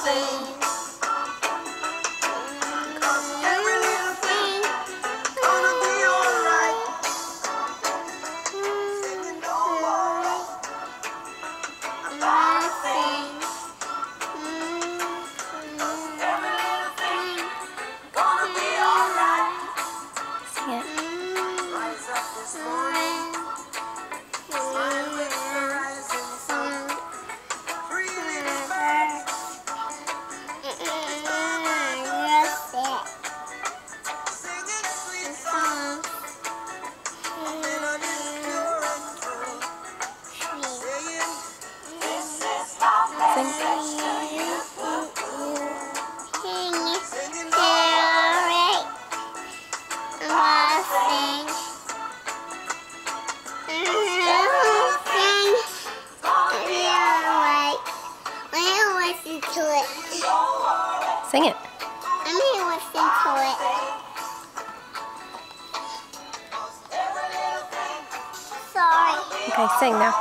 sing. Sing it. I'm gonna listen to it. Sorry. Okay, sing now.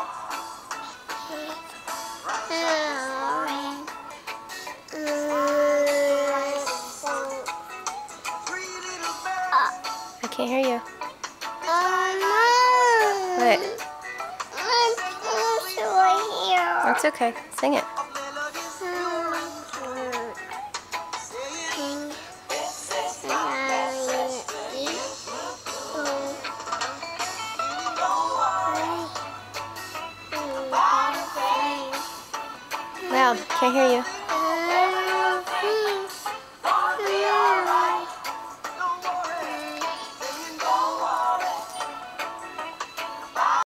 I can't hear you. What? That's okay. Sing it. Loud. Can't hear you.